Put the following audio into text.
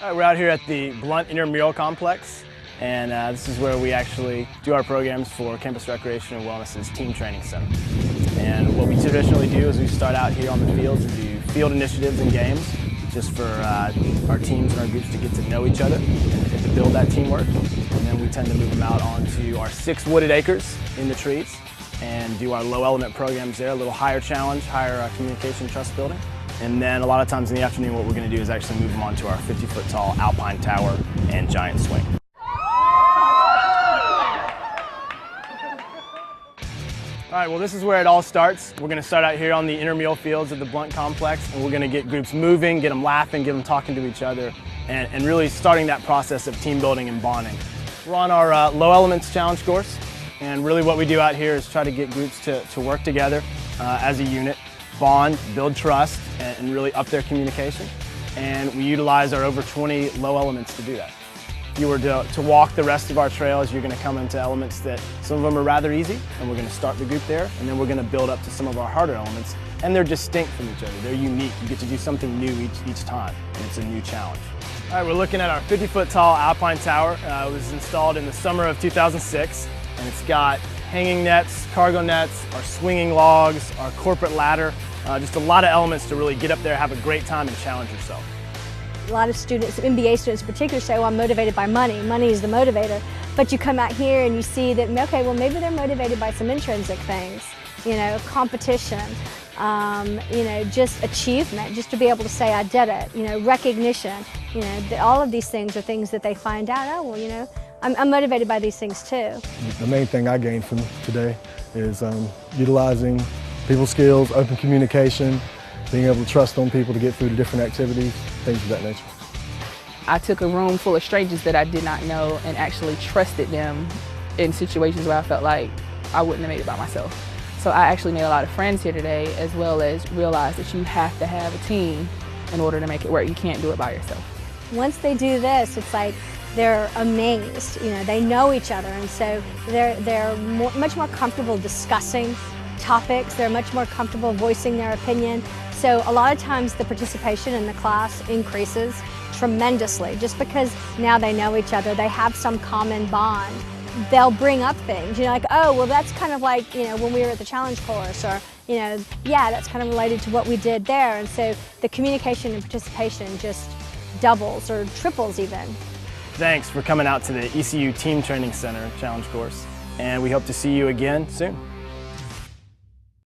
All right, we're out here at the Blount Intramural Complex, and this is where we actually do our programs for Campus Recreation and Wellness's Team Training Center. And what we traditionally do is we start out here on the fields and do field initiatives and games, just for our teams and our groups to get to know each other and to build that teamwork. And then we tend to move them out onto our 6 wooded acres in the trees and do our low element programs there, a little higher challenge, higher communication, trust building. And then a lot of times in the afternoon, what we're going to do is actually move them onto our 50-foot tall Alpine Tower and Giant Swing. All right, well, this is where it all starts. We're going to start out here on the intramural fields of the Blount Complex, and we're going to get groups moving, get them laughing, get them talking to each other, and really starting that process of team building and bonding. We're on our low elements challenge course, and really what we do out here is try to get groups to work together as a unit, bond, build trust, and really up their communication. And we utilize our over 20 low elements to do that. If you were to walk the rest of our trails, you're going to come into elements that some of them are rather easy, and we're going to start the group there, and then we're going to build up to some of our harder elements, and they're distinct from each other. They're unique. You get to do something new each time, and it's a new challenge. All right, we're looking at our 50-foot tall Alpine Tower. It was installed in the summer of 2006, and it's got hanging nets, cargo nets, our swinging logs, our corporate ladder, just a lot of elements to really get up there, have a great time, and challenge yourself. A lot of students, MBA students in particular, say, well, I'm motivated by money. Money is the motivator. But you come out here and you see that, okay, well, maybe they're motivated by some intrinsic things, you know, competition, you know, just achievement, just to be able to say, I did it, you know, recognition, you know, all of these things are things that they find out, oh, well, you know, I'm motivated by these things too. The main thing I gained from today is utilizing people skills, open communication, being able to trust on people to get through the different activities, things of that nature. I took a room full of strangers that I did not know and actually trusted them in situations where I felt like I wouldn't have made it by myself. So I actually made a lot of friends here today, as well as realized that you have to have a team in order to make it work. You can't do it by yourself. Once they do this, it's like they're amazed. You know, they know each other, and so they're much more comfortable discussing topics. They're much more comfortable voicing their opinion. So a lot of times the participation in the class increases tremendously just because now they know each other, they have some common bond. They'll bring up things, you know, like, oh, well, that's kind of like, you know, when we were at the challenge course, or, you know, yeah, that's kind of related to what we did there. And so the communication and participation just doubles or triples even. Thanks for coming out to the ECU Team Training Center challenge course, and we hope to see you again soon.